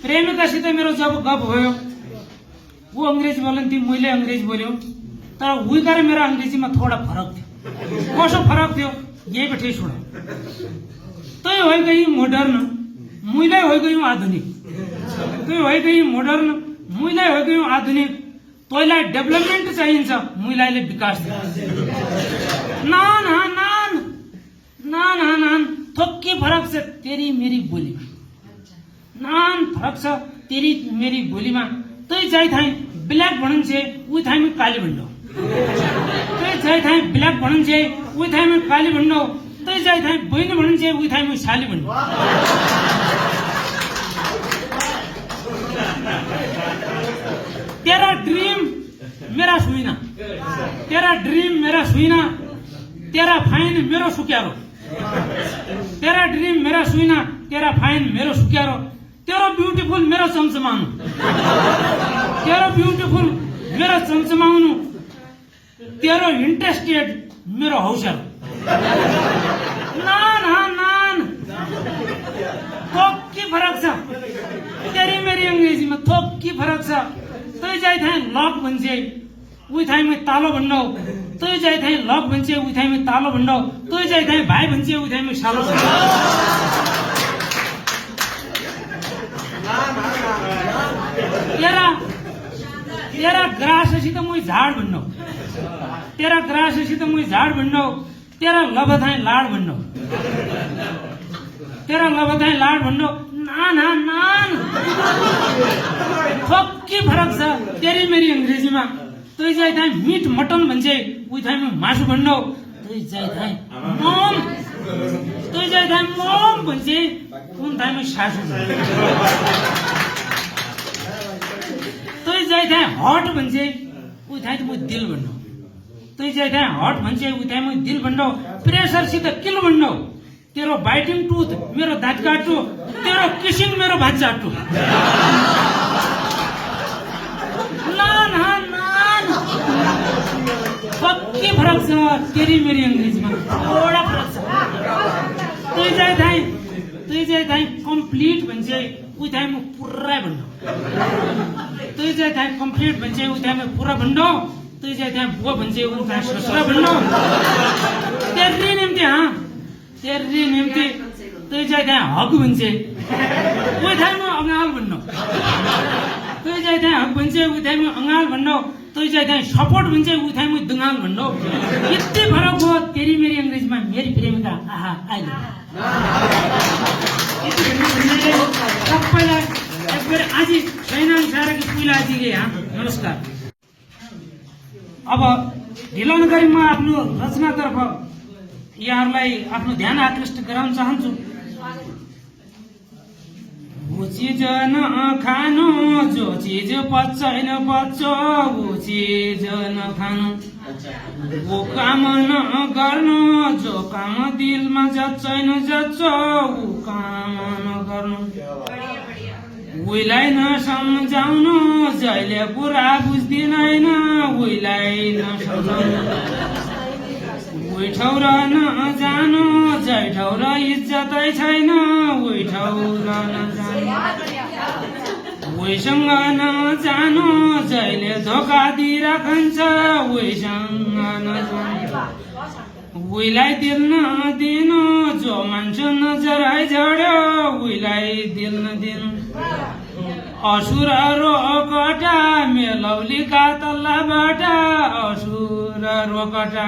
प्रेमिकासित मेरो जब गफ भयो ऊ अंग्रेजी बोल्थी मैले अंग्रेजी बोल्यो तर उहीका र मेरो अंग्रेजीमा थोड़ा फरक थियो कसो फरक थियो यही बैठे सुन तै हो गई मोडर्न मुइलाई हो गई आधुनिक तै हो गई मोडर्न मुइलाई हो गई आधुनिक तैलाई डेभलपमेन्ट चाहिन्छ मुइलाईले विकास ना ना ना ना ना ना थोक्के फरक छ तेरी मेरी बोली नान फरक छ तेरी मेरी बोलीमा तै जाइ थाई ब्ल्याक भन्नुहुन्छ उही थाईमा काली भन्नु तै जाइ थाई ब्ल्याक भन्नुहुन्छ उही थाईमा काली भन्नु तै जाइ थाई बहिनी भन्नुहुन्छ उही थाईमा साली भन्नु तेरा ड्रीम मेरा सुइना तेरा ड्रीम मेरा सुइना तेरा फाइन मेरो सुक्यारो तेरा ड्रीम मेरा सुइना तेरा फाइन मेरो सुक्यारो तेरो ब्यूटीफुल मेरो चमचमाउनु तेरो ब्यूटीफुल मेरो चमचमाउनु तेरो इंटरेस्टेड मेरो हौसला नान नान थोक्की फरक छ तेरी मेरी अंग्रेजीमा थोक्की फरक छ तै जाइ थाई लक भन्छ उही थाईमा तालो भन्नु तै जाइ थाई लक भन्छ उही थाईमा तालो भन्नु तै जाइ थाई भाइ भन्छ उही थाईमा सालो भन्नु तेरा ग्राससित मुई झाड भन्नु तेरा ग्राससित मुई झाड भन्नु तेरा लभथाई लाड भन्नु तेरा लभथाई लाड भन्नु ना ना ना थोक्की फरक छ तेरी मेरी अंग्रेजीमा तै जाइ थाई मीट मटन भन्छ उही थाईमा मासु भन्नु तै जाइ थाई मम तै जाइ थाई मम भन्छ कुन थाईमा सासु तै जाइ थाई हट भन्छ उही थाई त म दिल भन्नु तै जाइ थाई हट भन्छ उही थाई म दिल भन्नु प्रेसरसित किल भन्नु तेरो बाइटिङ टुथ मेरो दाँत काट्नु तेरो किसिङ मेरो भात चाट्नु पक्की फरक छ तेरी मेरी अंग्रेजीमा थोड़ा फरक छ तै जाइ थाई कम्प्लिट भन्छ उही थाई म पुरै भन्नु तै जाइ थाई कम्प्लिट भन्छ उही थाई म पुरा भन्नु तै जाइ थाई बुवा भन्छ उही थाई ससुरा भन्नु तेरी निम्ति तै जाइ थाई हक भन्छ उही थाई म अङ्गाल भन्नु तै जाइ थाई हक भन्छ उही थाई म अङ्गाल भन्नु तै जाइ थाई सपोर्ट भन्छ उही थाई म दङ्गाल भन्नु यति फरक हो तेरी मेरी अंग्रेजीमा मेरी प्रेमिका आहा आई लभ सबैलाई एकबार आज छैन साराकी पहिला आज नमस्कार। अब ढिलो नगरी म आफ्नो रचनातर्फ यहाँहरूलाई आफ्नो ध्यान आकृष्ट गराउन चाहन्छु। वो चीज न खानु जो चीज पच्दैन पच्चो वो चीज न खानु वो काम न गर्नु जो काम दिलमा जच्चैन जच्चो वो काम न गर्नु उहीलाई नसम्झाउनु जहिले पुरा बुझ्दिनैन उहीलाई नसम्झाउनु उही ठाउँ र नजानु जै ठाउँ र इज्जतै छैन उही ठाउँ र नजानु उहीसँग नजानु जहिले धोका दिइराखन्छ उहीसँग नजानु उहीलाई दिल नदिनु जो मान्छे नजरै झड्यो उहीलाई दिल नदिनु असुर रोकटा मेलौलीका तल्लाबाट असुर रोकटा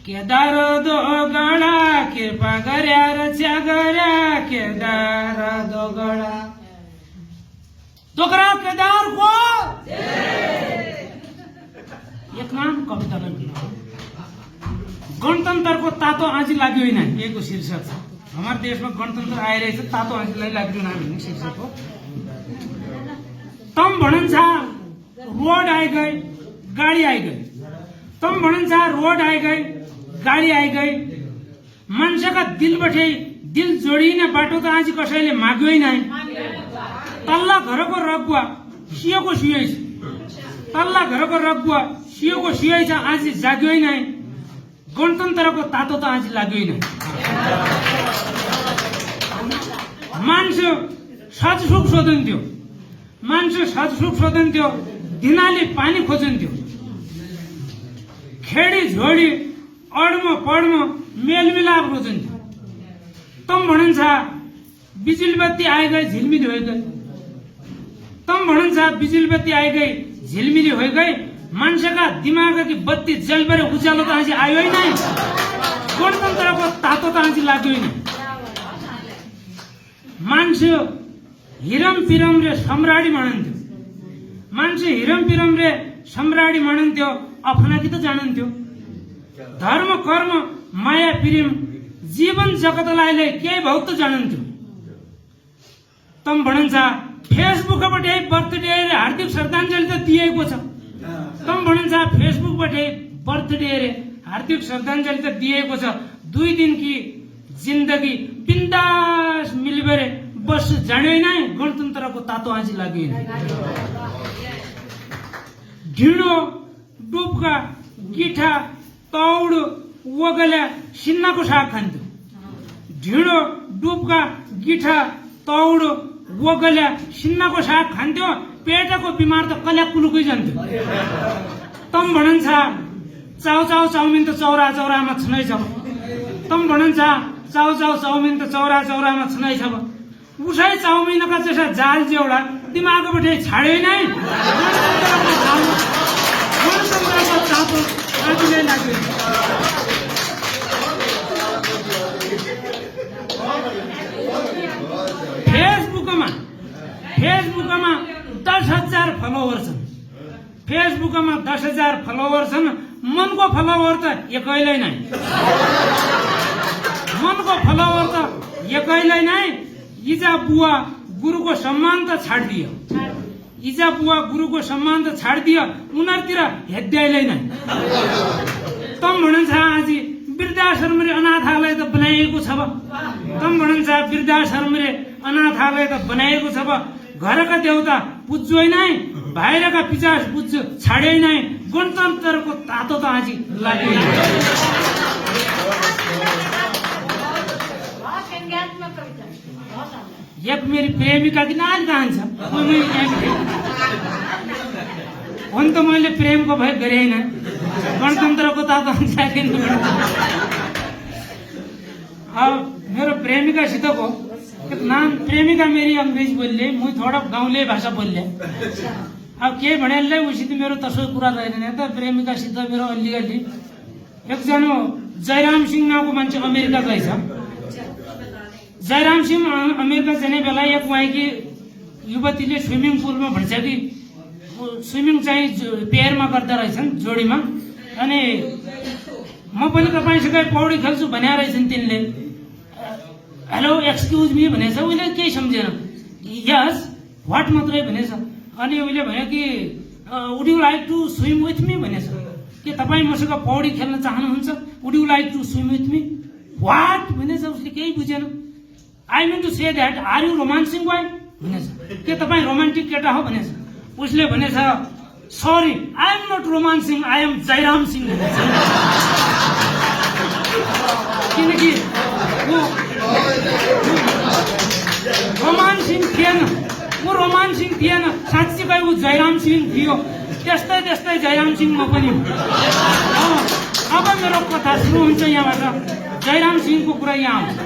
केदार दोगडा कृपा गर्या रक्षा गर्या केदार दोगडा दोगडा केदार को एक नाम कविता गणतन्त्रको तातो आँची लाग्यो होइन यहीको शीर्षक छ। हाम्रो देशमा गणतन्त्र आइरहेछ तातो आँचीलाई लाग्यो ना भन्ने शीर्षक हो। तम भनन्छ रोड आई गई गाडी आई गई तम भनन्छ रोड आई गई गाडी आई गई मान्छेका दिलबाटै दिल जोडिने बाटो त आज कसैले माग्यो नै। तल्ला घरको रगुवा सियोको सियै छ तल्ला घरको रगुवा सियोको सियै छ आज जाग्यो नै। गणतन्त्रको तातो त आज लाग्यो नै। मान्छे साजसुख सोधन्थ्यो, मान्छे साजसुख सोधन्थ्यो, दिनाले पानी खोजन्थ्यो, खेडी झोडी अडम पडम मेलमिलाप रोजन्थ्यो। तम भनिन्छ बिजुली बत्ती आइ गई झिलमिली होइ गई, तम भनिन्छ बिजुली बत्ती आइ गई झिलमिली होइ गई, मान्छेका दिमाग की बत्ती जलबेर उज्यालो त आज आयो नै, गणतन्त्रको तातो त आज लाग्यो नै। मान्छे हिरम पिरम रे सम्राडी मानन्थ्यो, मान्छे हिरम पिरम रे सम्राडी मानन्थ्यो, अफनाकी त जान्थ्यो। धर्म कर्म माया प्रेम जीवन जगतलाई केही भाउ त जान्थ्यो। तम भनिन्छ फेसबुकबाट बर्थडे रे हार्दिक श्रद्धाञ्जली त दिएको छ, तम भनिन्छ फेसबुकबाट बर्थडे रे हार्दिक श्रद्धाञ्जली त दिएको छ। 2 दिन की जिन्दगी बिन्दास मिलबेरे बस जान्यो नै, गणतन्त्रको तातो आज लाग्यो नै। ढिँडो डुब्का गिठा तौड वगल्या सिन्नाको साग खान्थ्यो, ढिँडो डुब्का गिठा तौड वगल्या सिन्नाको साग खान्थ्यो, पेटको बिमार त कल्या कुलुकै जान्थ्यो। तम भनिन्छ चाउ चाउ चाउमिन त चौरा चौरामा छनै छ, तम भनिन्छ चाउ चाउ चाउमिन त चौरा चौरामा छनै छ। उसै चाउमिनका जसा जाल जेउडा दिमागबाट छाडे नै, गणतन्त्रको तातो आजै लाग्यो। फेसबुकमा 10,000 फलोवर छन्, फेसबुकमा 10,000 फलोवर छन्, मनको फलोवर त एकैलाई नै, मनको फलोवर त एकैलाई नै। इजा बुवा गुरुको सम्मान त छाडिदियो, इजा बुवा गुरुको सम्मान त छाडिदियो, उनीहरूतिर हेद्याइलै नै। तम भनिन्छ आज वृद्धाश्रम रे अनाथालय त बनाइएको छ, तम भनिन्छ वृद्धाश्रम रे अनाथालय त बनाइएको छ। घरका देउता पुज्जो नै, बाहिरका पिचास पुज्छ छाडे नै, गणतन्त्रको तातो त आज लाग्यो। एक मेरी प्रेमिका की नानी कहाँ छ, हुन त मैले प्रेमको भए गरे होइन, गणतन्त्रको तातो जागिन। अब मेरो प्रेमिकासितको नाम प्रेमिका मेरी अंग्रेजी बोल्ले, मुई थोड़ा गाउँले भाषा बोल्ले। अब के भनेले उसित मेरो तसो कुरा रहेन त, प्रेमिकासित मेरो अलिअलि। एकजना जयराम सिंह नामको मान्छे अमेरिका गएछ। जयराम सिंह अमेरिका जाने बेला एक उहाँकी युवतीले स्विमिङ पुलमा भन्छ कि स्विमिङ चाहिँ पेयरमा गर्दा रहेछन्, जोडीमा। अनि म पनि तपाईसँग पौडी खेल्छु भने रहेछन् तिनले। हेलो एक्सक्युज मी भनेछ, उसले केही सम्झेन, यस व्हाट मात्रै भनेछ। अनि उसले भन्यो कि would you like to swim with me भनेछ, के तपाईँ मसँग पौडी खेल्न चाहनुहुन्छ, would you like to swim with me. What भनेछ, उसले केही बुझेन। I mean to say that are you romancing boy भनेछ, के तपाईँ रोमान्टिक केटा हो भनेछ। उसले भनेछ sorry I am not romancing, I am Jairam Singh भनेछ। किनकि रोमान्सिङ थिएन, ऊ रोमान्सिङ थिएन, साँच्चीकै ऊ जयराम सिंह थियो। त्यस्तै त्यस्तै जयराम सिंह म पनि। अब मेरो कथा सुरु हुन्छ यहाँबाट, जयराम सिंहको कुरा यहाँ आउँछ।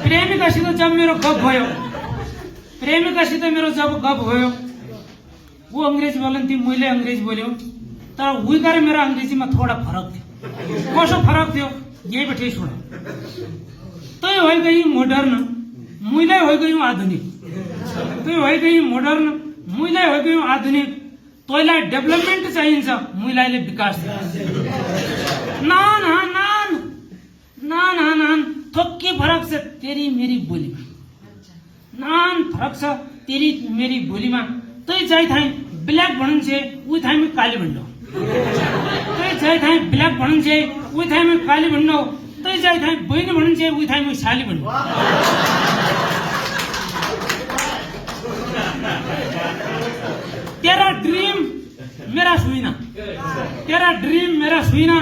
प्रेमिकासित जब मेरो गफ भयो, प्रेमिकासित मेरो जब गफ भयो, ऊ अंग्रेजी बोल्थी, मैले अंग्रेजी बोल्यो, तर उहीका र मेरो अंग्रेजीमा थोड़ा फरक थियो। कसो फरक थियो यही बैठे सुन। तै हो गई मोडर्न, मुइलाई हो गई आधुनिक। तै हो गई मोडर्न, मुइलाई हो गई आधुनिक। तैलाई डेभलपमेन्ट चाहिन्छ, मुइलाईले विकास। ना ना ना ना ना ना थोक्कै फरक छ तेरी मेरी बोलीमा, नान फरक छ तेरी मेरी बोलीमा। तै चाहिँ थाई ब्ल्याक भनिन्छ, उही थाईमा काली भन्नु। तै चाहिँ थाई ब्ल्याक भनिन्छ, उही थाईमा काली भन्नु। तै चाहिँ थाई बहिनी भनिन्छ, उही थाईमा साली भन्नु। तेरा ड्रीम मेरा सुइना, तेरा ड्रीम मेरा सुइना,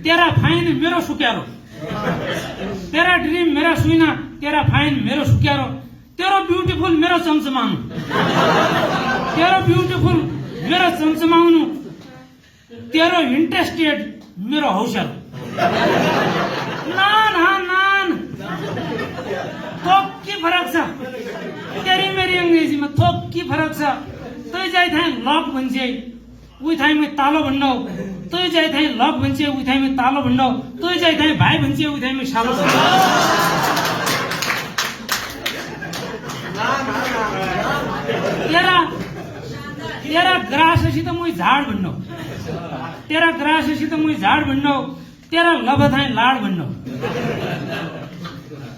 तेरा फाइन मेरो सुक्यारो। तेरा ड्रीम मेरा सुइना, तेरा फाइन मेरो सुक्यारो तेरो ब्युटिफुल मेरो चम्चमाउनु तेरो ब्युटिफुल मेरो चम्चमाउनु तेरो इन्ट्रेस्टेड मेरो हौसला नान नान थोक के फरक छ तेरी मेरी अंग्रेजीमा थोक के फरक छ तै जाइ थाहा लक भन्छ उही थाइमा तालो भन्नौ तै जाइ थाहा लक भन्छ उही थाइमा तालो भन्नौ तै जाइ थाहा भाइ भन्छ उही थाइमा सालो तेरा ग्राससित मुई झाड भन्नौ तेरा ग्राससित मुई झाड भन्नौ तेरा लभथाइ लाड भन्नौ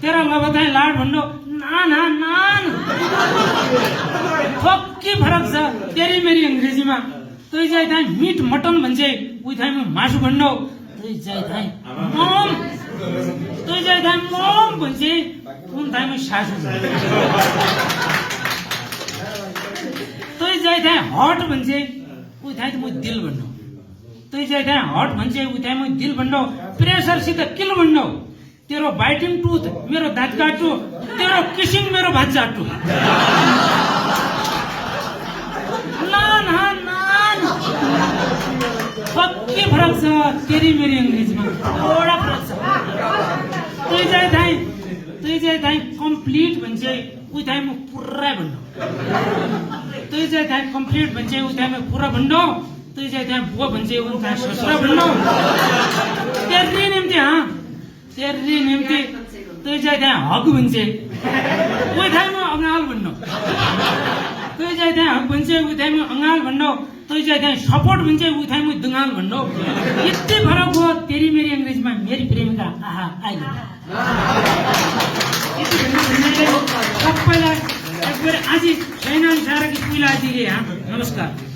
तेरा लभथाइ लाड भन्नौ नान नान थोक्की फरक छ तेरी मेरी अंग्रेजीमा तै जाइ थाइ मिट मटन भन्छ उही थाइमा मासु भन्नौ तै जाइ थाइ मम भन्छ उन थाइमा सासु तै जाइ थाइ हट भन्छ उही थाइ त म दिल भन्नौ तै जाइ थाइ हट भन्छ उही थाइ म दिल भन्नौ प्रेसरसित किल भन्नौ तेरो बाइटिङ टुथ मेरो दाँत काट्टु तेरो किसिङ मेरो भात चाट्टु नान नान पक्की फरक छ तेरी मेरी अंग्रेजीमा थोडा फरक छ तै जाइ थाइ कम्प्लिट भन्छ उही थाइ म पुरा भन्नौ तै जाइ थाइ कम्प्लिट भन्छ उही थाइ म पुरा भन्नौ तै जाइ थाइ बुवा भन्छ उही थाइ ससुरा भन्नौ तेरी निम्ति तै जाइ थाइ हग भन्छ उही थाइ म अङ्गाल भन्नौ तै जाइ थाइ हग भन्छ उही थाइ म अङ्गाल भन्नौ तै जाइ थाइ सपोर्ट भन्छ उही थाइ म दङ्गाल भन्नौ यति फरक हो तेरी मेरी अंग्रेजीमा मेरी प्रेमिका आहा आई सबैलाई एकबार आजी छैन सारा कि पहिला आजी नमस्कार।